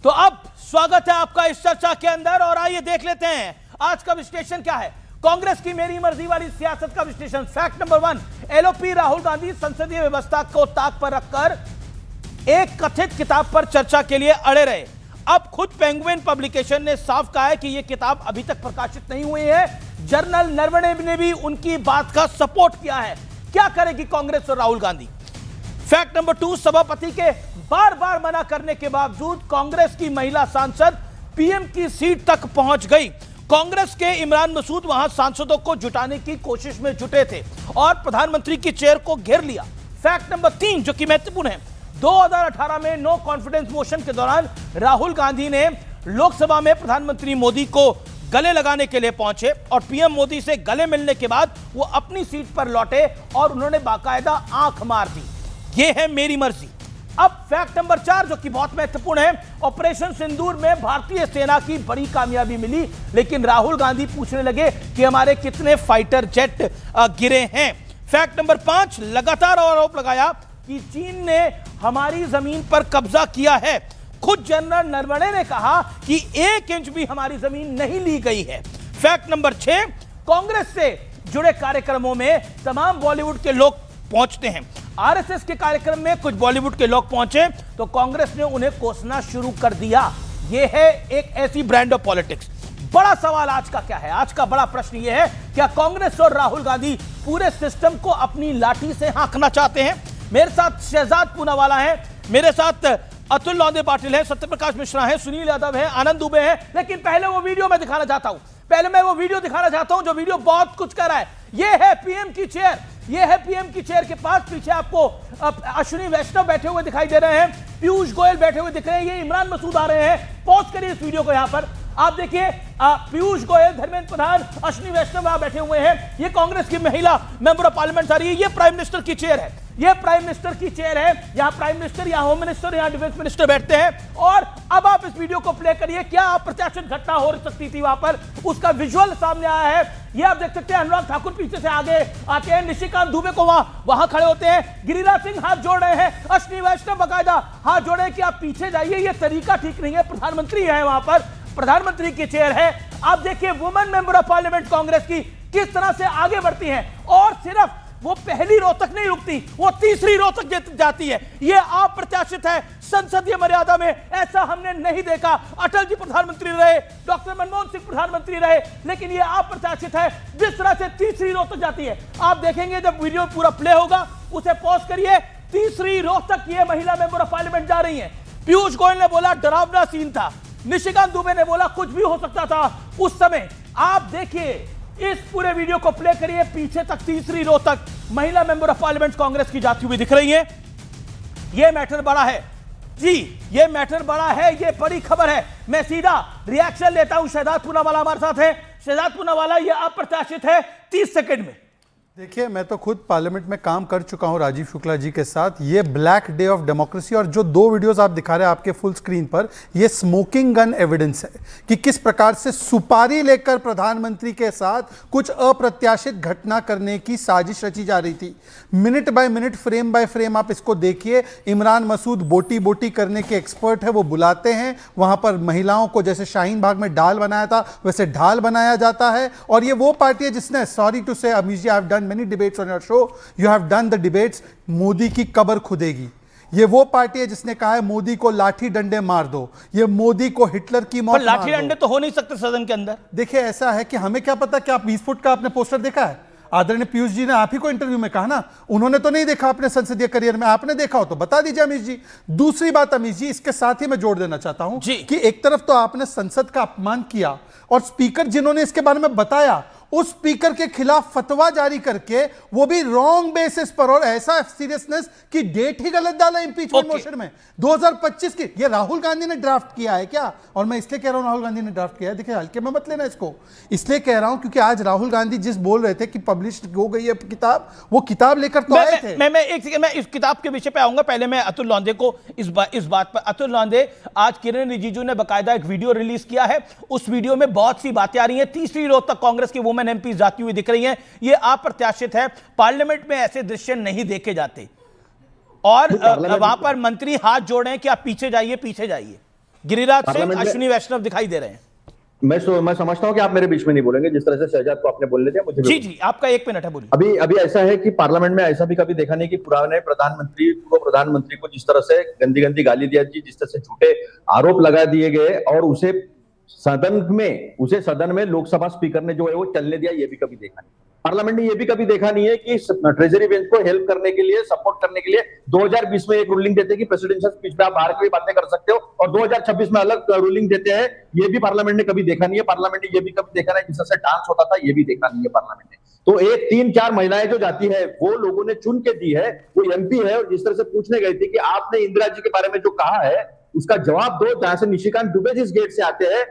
तो अब स्वागत है आपका इस चर्चा के अंदर और आइए देख लेते हैं आज का विश्लेषण क्या है। कांग्रेस की मेरी मर्जी वाली सियासत का विश्लेषण। Fact number 1, LOP Rahul Gandhi संसदीय व्यवस्था को ताक पर रखकर एक कथित किताब पर चर्चा के लिए अड़े रहे। अब खुद पेंगुइन पब्लिकेशन ने साफ कहा है कि यह किताब अभी तक प्रकाशित नहीं हुई है। जनरल नरवणे ने भी उनकी बात का सपोर्ट किया है। क्या करेगी कांग्रेस और राहुल गांधी? फैक्ट नंबर 2, सभापति के बार बार मना करने के बावजूद कांग्रेस की महिला सांसद पीएम की सीट तक पहुंच गई। कांग्रेस के इमरान मसूद वहां सांसदों को जुटाने की कोशिश में जुटे थे और प्रधानमंत्री की चेयर को घेर लिया। फैक्ट नंबर 3 जो कि महत्वपूर्ण है, 2018 में नो कॉन्फिडेंस मोशन के दौरान राहुल गांधी ने लोकसभा में प्रधानमंत्री मोदी को गले लगाने के लिए पहुंचे और पीएम मोदी से गले मिलने के बाद वो अपनी सीट पर लौटे और उन्होंने बाकायदा आंख मार दी। ये है मेरी मर्जी। अब फैक्ट नंबर 4 जो कि बहुत महत्वपूर्ण है, ऑपरेशन सिंदूर में भारतीय सेना की बड़ी कामयाबी मिली, लेकिन राहुल गांधी पूछने लगे कि हमारे कितने फाइटर जेट गिरे हैं। फैक्ट नंबर 5, लगातार आरोप लगाया कि चीन ने हमारी जमीन पर कब्जा किया है। खुद जनरल नरवणे ने कहा कि 1 इंच भी हमारी जमीन नहीं ली गई है। फैक्ट नंबर 6, कांग्रेस से जुड़े कार्यक्रमों में तमाम बॉलीवुड के लोग पहुंचते हैं। आरएसएस के कार्यक्रम में कुछ बॉलीवुड के लोग पहुंचे तो कांग्रेस ने उन्हें कोसना शुरू कर दिया। यह है एक ऐसी ब्रांड ऑफ पॉलिटिक्स। बड़ा सवाल आज का क्या है? आज का बड़ा प्रश्न यह है, क्या कांग्रेस और राहुल गांधी पूरे सिस्टम को अपनी लाठी से हाँकना चाहते हैं? मेरे साथ शहजाद पूनावाला है, मेरे साथ अतुल लौंदे पाटिल है, सत्यप्रकाश मिश्रा है, सुनील यादव है, आनंद दुबे है। लेकिन पहले वो वीडियो मैं दिखाना चाहता हूं, जो वीडियो बहुत कुछ कर रहा है। ये है पीएम की चेयर, ये है पीएम की चेयर के पास पीछे आपको अश्विनी वैष्णव बैठे हुए दिखाई दे रहे हैं, पीयूष गोयल बैठे हुए दिख रहे हैं, ये इमरान मसूद आ रहे हैं। पॉज करिए इस वीडियो को, यहां पर आप देखिए पीयूष गोयल, धर्मेंद्र प्रधान, अश्विनी वैष्णव वहां बैठे हुए हैं। ये कांग्रेस की महिला मेंबर ऑफ पार्लियामेंट आ रही है। ये प्राइम मिनिस्टर की चेयर है, ये प्राइम मिनिस्टर की चेयर है। यहां प्राइम मिनिस्टर, यहां होम मिनिस्टर, यहां डिफेंस मिनिस्टर बैठते हैं। और अब आप इस वीडियो को प्ले करिए, क्या अप्रत्याशित घटना हो सकती थी वहां पर, उसका विजुअल सामने आया है। ये आप देख सकते हैं, अनुराग ठाकुर पीछे से आगे आते हैं, निशिकांत दुबे को वहां खड़े होते हैं, गिरिराज सिंह हाथ जोड़ रहे हैं, अश्विनी वैष्णव बाकायदा हाथ जोड़े कि आप पीछे जाइए, ये तरीका ठीक नहीं है। प्रधानमंत्री है वहां पर, प्रधानमंत्री की चेयर है। आप देखिए women member of parliament Congress की किस तरह से आगे बढ़ती हैं और सिर्फ वो पहली रो तक नहीं रुकती, वो तीसरी रो तक जाती है। ये अप्रत्याशित है संसदीय मर्यादा में, ऐसा हमने नहीं देखा। अटल जी प्रधानमंत्री रहे, डॉक्टर मनमोहन सिंह प्रधानमंत्री रहे, लेकिन ये अप्रत्याशित है जिस तरह से तीसरी रो तक जाती है। आप देखेंगे जब वीडियो पूरा प्ले होगा, उसे पॉज करिए, तीसरी रो तक ये महिला मेंबर ऑफ पार्लियामेंट जा रही है। पीयूष गोयल ने बोला डरावना सीन था, निशिकांत दुबे ने बोला कुछ भी हो सकता था उस समय। आप देखिए इस पूरे वीडियो को प्ले करिए, पीछे तक तीसरी रो तक महिला मेंबर ऑफ पार्लियामेंट कांग्रेस की जाती हुई दिख रही है। यह मैटर बड़ा है जी, ये मैटर बड़ा है, ये बड़ी खबर है। मैं सीधा रिएक्शन लेता हूं, शहजाद पूनावाला हमारे साथ है। शहजाद पूनावाला, यह अप्रत्याशित है 30 सेकंड में। देखिए, मैं तो खुद पार्लियामेंट में काम कर चुका हूं राजीव शुक्ला जी के साथ। ये ब्लैक डे ऑफ डेमोक्रेसी, और जो 2 वीडियोस आप दिखा रहे हैं आपके फुल स्क्रीन पर, ये स्मोकिंग गन एविडेंस है कि किस प्रकार से सुपारी लेकर प्रधानमंत्री के साथ कुछ अप्रत्याशित घटना करने की साजिश रची जा रही थी। Minute by minute, frame by frame आप इसको देखिए। इमरान मसूद बोटी बोटी करने के एक्सपर्ट है, वो बुलाते हैं वहां पर महिलाओं को, जैसे शाहीन बाग में ढाल बनाया था वैसे ढाल बनाया जाता है। और ये वो पार्टी है जिसने, sorry to say Amish ji, I have done many debates on your show, you have done the debates, Modi की कब्र खुदेगी। ये वो पार्टी है जिसने कहा है मोदी को लाठी डंडे मार दो, ये मोदी को हिटलर की मौत मार दो। लाठी डंडे तो हो नहीं सकते सदन के अंदर। देखिए, ऐसा है कि हमें क्या पता कि आप 20 फुट का आपने पोस्टर देखा है? आदरणीय पीयूष जी ने आप ही को इंटरव्यू में कहा ना, उन्होंने तो नहीं देखा अपने संसदीय करियर में। आपने देखा हो तो बता दीजिए अमीश जी। दूसरी बात अमीश जी, इसके साथ ही मैं जोड़ देना चाहता हूं कि एक तरफ तो आपने संसद का अपमान किया और स्पीकर जिन्होंने इसके बारे में बताया, उस स्पीकर के खिलाफ फतवा जारी करके, वो भी रॉन्ग बेसिस पर, और ऐसा सीरियसनेस कि डेट ही गलत डाला इंपीचमेंट मोशन में 2025 की। ये राहुल गांधी ने ड्राफ्ट किया है क्या? और मैं इसलिए कह रहा हूं राहुल गांधी ने ड्राफ्ट किया है, देखिए हल्के में मत लेना इसको, इसलिए कह रहा हूं क्योंकि आज राहुल गांधी जिस बोल रहे थे कि पब्लिश हो गई है किताब, वो किताब लेकर तो आए थे। मैं इस किताब के विषय पे आऊंगा। पहले मैं अतुल लौंदे को इस बात पर, अतुल लौंदे, आज किरण रिजिजू ने बाकायदा एक वीडियो रिलीज किया है, उस वीडियो में बहुत सी बातें आ रही हैं। तीसरी रो तक कांग्रेस की वुमेन एमपी जाती हुई दिख रही हैं। ये अप्रत्याशित है, पार्लियामेंट में ऐसे दृश्य नहीं देखे जाते। और वहां पर मंत्री हाथ जोड़े कि आप पीछे जाइए, पीछे जाइए। गिरिराज सिंह, पार्लियामेंट में- अश्विनी वैष्णव दिखाई दे रहे हैं। मैं समझता हूं कि आप मेरे बीच में नहीं बोलेंगे, जिस तरह से शहजाद को आपने बोलने दिया मुझे भी जी बोलना। जी, आपका 1 मिनट है, बोलिए। अभी ऐसा है कि पार्लियामेंट में ऐसा भी कभी देखा नहीं कि पुराने प्रधानमंत्री को जिस तरह से गंदी गंदी गाली दिया जी, जिस तरह से झूठे आरोप लगा दिए गए और उसे सदन में लोकसभा स्पीकर ने जो है वो चलने दिया, ये भी कभी देखा नहीं। पार्लियामेंट ने ये भी कभी देखा नहीं है कि ट्रेजरी बेंच को हेल्प करने के लिए, सपोर्ट करने के लिए 2020 में एक रूलिंग देते हैं कि प्रेसिडेंशियल स्पीच में आप बाहर की भी बातें कर सकते हो, और 2026 में अलग रूलिंग देते हैं। ये भी पार्लियामेंट ने कभी देखा नहीं है। पार्लियामेंट ने ये भी कभी देखा नहीं, जिस तरह से डांस होता था, ये भी देखा नहीं है पार्लियामेंट ने। तो एक 3-4 महिलाएं जो जाती है वो लोगों ने चुन के दी है, वो एमपी है, और जिस तरह से पूछने गई थी कि आपने इंदिरा जी के बारे में जो कहा है उसका जवाब दो। जहां से निशिकांत दुबे जिस गेट से आते हैं,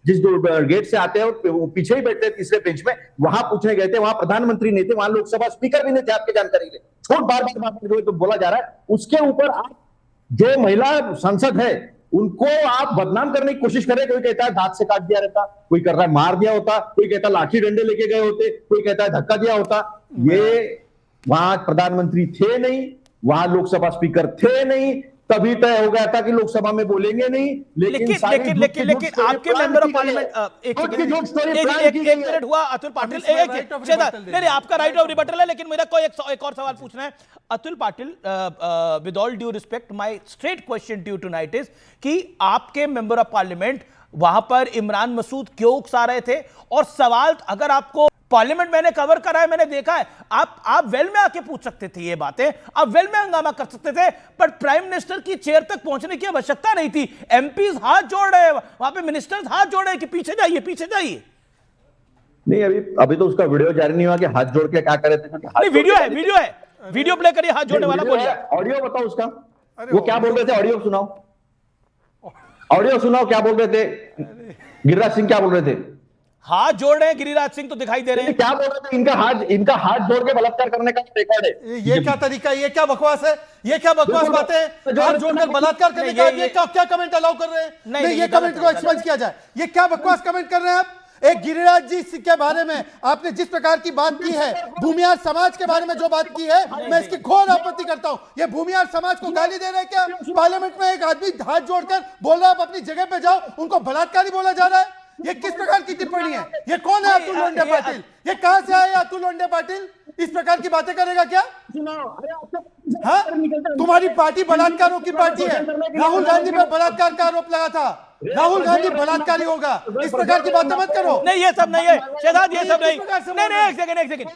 जिस गेट से आते हैं और पीछे ही बैठते हैं तीसरे बेंच में, वहां पूछने गए थे, वहां प्रधानमंत्री नहीं थे, वहां लोकसभा स्पीकर भी नहीं थे, आपके जानकारी के लिए। छोट बार बार जो बोला जा रहा है उसके ऊपर आप जो महिला सांसद है उनको आप बदनाम करने की कोशिश करें। कोई कहता है दांत से काट दिया रहता, कोई कर रहा है मार दिया होता, कोई कहता है लाठी डंडे लेके गए होते, कोई कहता है धक्का दिया होता। ये वहां प्रधानमंत्री थे नहीं, वहां लोकसभा स्पीकर थे नहीं, तभी तय हो गया था कि लोकसभा में बोलेंगे नहीं। लेकिन आपके मेंबर ऑफ पार्लियामेंट, एक मिनट हुआ अतुल पाटिल, नहीं, आपका राइट ऑफ रिबटल है, लेकिन मेरा कोई एक और सवाल पूछना है Atul Patil. With all due respect, my straight question to you tonight is कि आपके मेंबर ऑफ पार्लियामेंट वहां पर इमरान मसूद क्यों उकसा रहे थे? और सवाल, अगर आपको पार्लियामेंट मैंने कवर करा है, मैंने देखा है, आप वेल में आके पूछ सकते थे ये बातें, आप वेल में हंगामा कर सकते थे, पर प्राइम मिनिस्टर की चेयर तक पहुंचने की आवश्यकता नहीं थी। एमपीज हाथ जोड़ रहे हैं, वहां पे मिनिस्टर्स हाथ जोड़ रहे हैं कि पीछे जाइए, पीछे जाइए। नहीं, अभी तो उसका वीडियो जारी नहीं हुआ कि हाथ जोड़ के क्या कर रहे थे, क्योंकि नहीं, वीडियो है, वीडियो प्ले करिए, हाथ जोड़ने वाला बोलिए। ऑडियो बताओ उसका, वो क्या बोल रहे थे, ऑडियो सुनाओ, ऑडियो सुनाओ, क्या बोल रहे थे गिरिराज सिंह, क्या बोल रहे थे? हाथ जोड़ रहे हैं गिरिराज सिंह तो दिखाई दे रहे हैं। क्या बोल रहे थे? इनका हाथ जोड़ के बलात्कार करने का रिकॉर्ड है। ये क्या तरीका है? ये क्या बकवास है? ये क्या बकवास बातें हैं? हाथ जोड़कर बलात्कार करने का ये क्या कमेंट अलाउ कर रहे हैं? नहीं, ये कमेंट को एक्सपेंस किया जाए। ये क्या बकवास कमेंट कर रहे हैं आप? एक गिरिराज जी के बारे में आपने जिस प्रकार की बात की है, भूमिहार समाज के बारे में जो बात की है, मैं इसकी घोर आपत्ति करता हूं। ये भूमिहार समाज को गाली दे रहे हैं क्या? पार्लियामेंट में एक आदमी हाथ जोड़कर बोल रहा है आप अपनी जगह पे जाओ, उनको बलात्कारी बोला जा रहा है। ये किस प्रकार की टिप्पणी है? ये कौन है अतुल लोंढे पाटिल? ये कहां से आए अतुल लोंढे पाटिल? इस प्रकार की बातें करेगा क्या? हाँ? तुम्हारी पार्टी बलात्कारों की पार्टी है। राहुल गांधी पर बलात्कार का आरोप लगा था, राहुल गांधी बलात्कारी होगा। इस प्रकार की बातें मत करो। नहीं, ये सब नहीं है शहजाद, ये सब नहीं, एक सेकंड